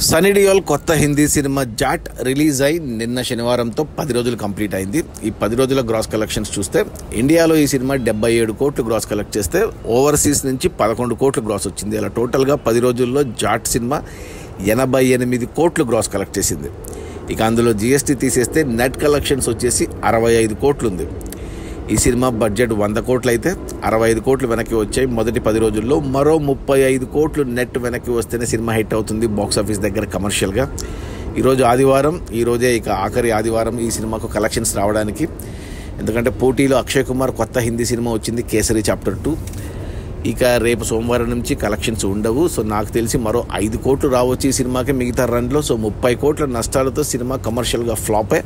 సన్నీ డియోల్ కొత్త Hindi cinema Jat release అయి నిన్న శనివారంతో 10 రోజులు కంప్లీట్ అయింది. ఈ 10 రోజుల గ్రాస్ కలెక్షన్స్ చూస్తే ఇండియాలో ఈ సినిమా 77 కోట్లు గ్రాస్ కలెక్ట్ చేస్తే ఓవర్సీస్ నుంచి 11 కోట్లు గ్రాస్ వచ్చింది. అలా టోటల్గా 10 రోజుల్లో జాట్ సినిమా 88 కోట్లు గ్రాస్ కలెక్ట్ చేసింది. ఇక అందులో జిఎస్టీ తీసేస్తే నెట్ కలెక్షన్స్ వచ్చేసి 65 కోట్లు ఉంది. ఈ సినిమా బడ్జెట్ 100 కోట్లు అయితే 65 కోట్లు వెనక్కి వచ్చాయి. మొదటి 10 రోజుల్లో మరో 35 కోట్లు నెట్ వెనక్కి వస్తేనే సినిమా హిట్ అవుతుంది బాక్స్ ఆఫీస్ దగ్గర కమర్షియల్గా. ఈరోజు ఆదివారం, ఈరోజే ఇక ఆఖరి ఆదివారం ఈ సినిమాకు కలెక్షన్స్ రావడానికి. ఎందుకంటే పోటీలో అక్షయ్ కుమార్ కొత్త హిందీ సినిమా వచ్చింది కేసరి చాప్టర్ 2. ఇక రేపు సోమవారం నుంచి కలెక్షన్స్ ఉండవు. సో నాకు తెలిసి మరో 5 కోట్లు రావచ్చు ఈ సినిమాకి మిగతా రన్లో. సో 30 కోట్ల నష్టాలతో సినిమా కమర్షియల్గా ఫ్లాపే.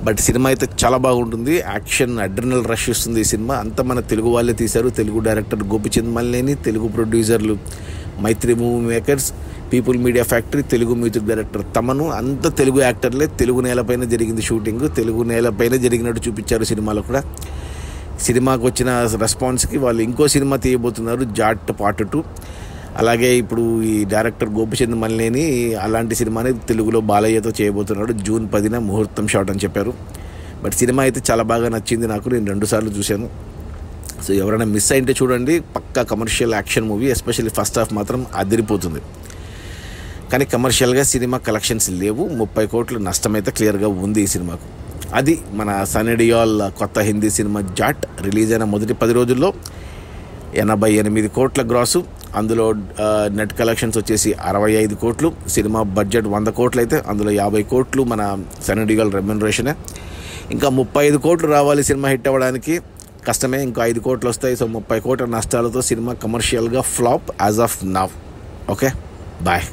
బట్ సినిమా అయితే చాలా బాగుంటుంది. యాక్షన్, అడ్రినల్ రష్ ఇస్తుంది ఈ సినిమా. అంతా మన తెలుగు వాళ్ళే తీశారు. తెలుగు డైరెక్టర్ గోపిచంద్ మల్లేని, తెలుగు ప్రొడ్యూసర్లు Mythri movie makers, people media factory, Telugu music director తమను, అంత తెలుగు యాక్టర్లే. తెలుగు నేలపైన జరిగింది షూటింగ్, తెలుగు నేలపైన జరిగినట్టు చూపించారు సినిమాలో కూడా. సినిమాకు వచ్చిన రెస్పాన్స్కి వాళ్ళు ఇంకో సినిమా తీయబోతున్నారు, జాట్ పార్ట్ 2. అలాగే ఇప్పుడు ఈ డైరెక్టర్ గోపిచంద్ మల్లేని అలాంటి సినిమాని తెలుగులో బాలయ్యతో చేయబోతున్నాడు. జూన్ 10న ముహూర్తం షాట్ అని చెప్పారు. బట్ సినిమా అయితే చాలా బాగా నచ్చింది నాకు. నేను 2 సార్లు చూశాను. సో ఎవరైనా మిస్ అయింటే చూడండి. Pakka commercial action movie. Especially first half మాత్రం అదిరిపోతుంది. కానీ కమర్షియల్గా సినిమా కలెక్షన్స్ లేవు. 30 కోట్లు నష్టమైతే క్లియర్గా ఉంది ఈ సినిమాకు. అది మన సన్నీ డియోల్ కొత్త హిందీ సినిమా జాట్ రిలీజ్ అయిన మొదటి 10 రోజుల్లో 88 కోట్ల గ్రాసు. అందులో నెట్ కలెక్షన్స్ వచ్చేసి 65 కోట్లు. సినిమా బడ్జెట్ 100 కోట్లు అయితే అందులో 50 కోట్లు మన సన్నీ డియోల్ రెమ్యునరేషనే. ఇంకా 35 కోట్లు రావాలి సినిమా హిట్ అవ్వడానికి. కష్టమే, ఇంకా 5 కోట్లు వస్తాయి. సో 30 కోట్ల నష్టాలతో సినిమా కమర్షియల్గా flop as of now. Okay, bye.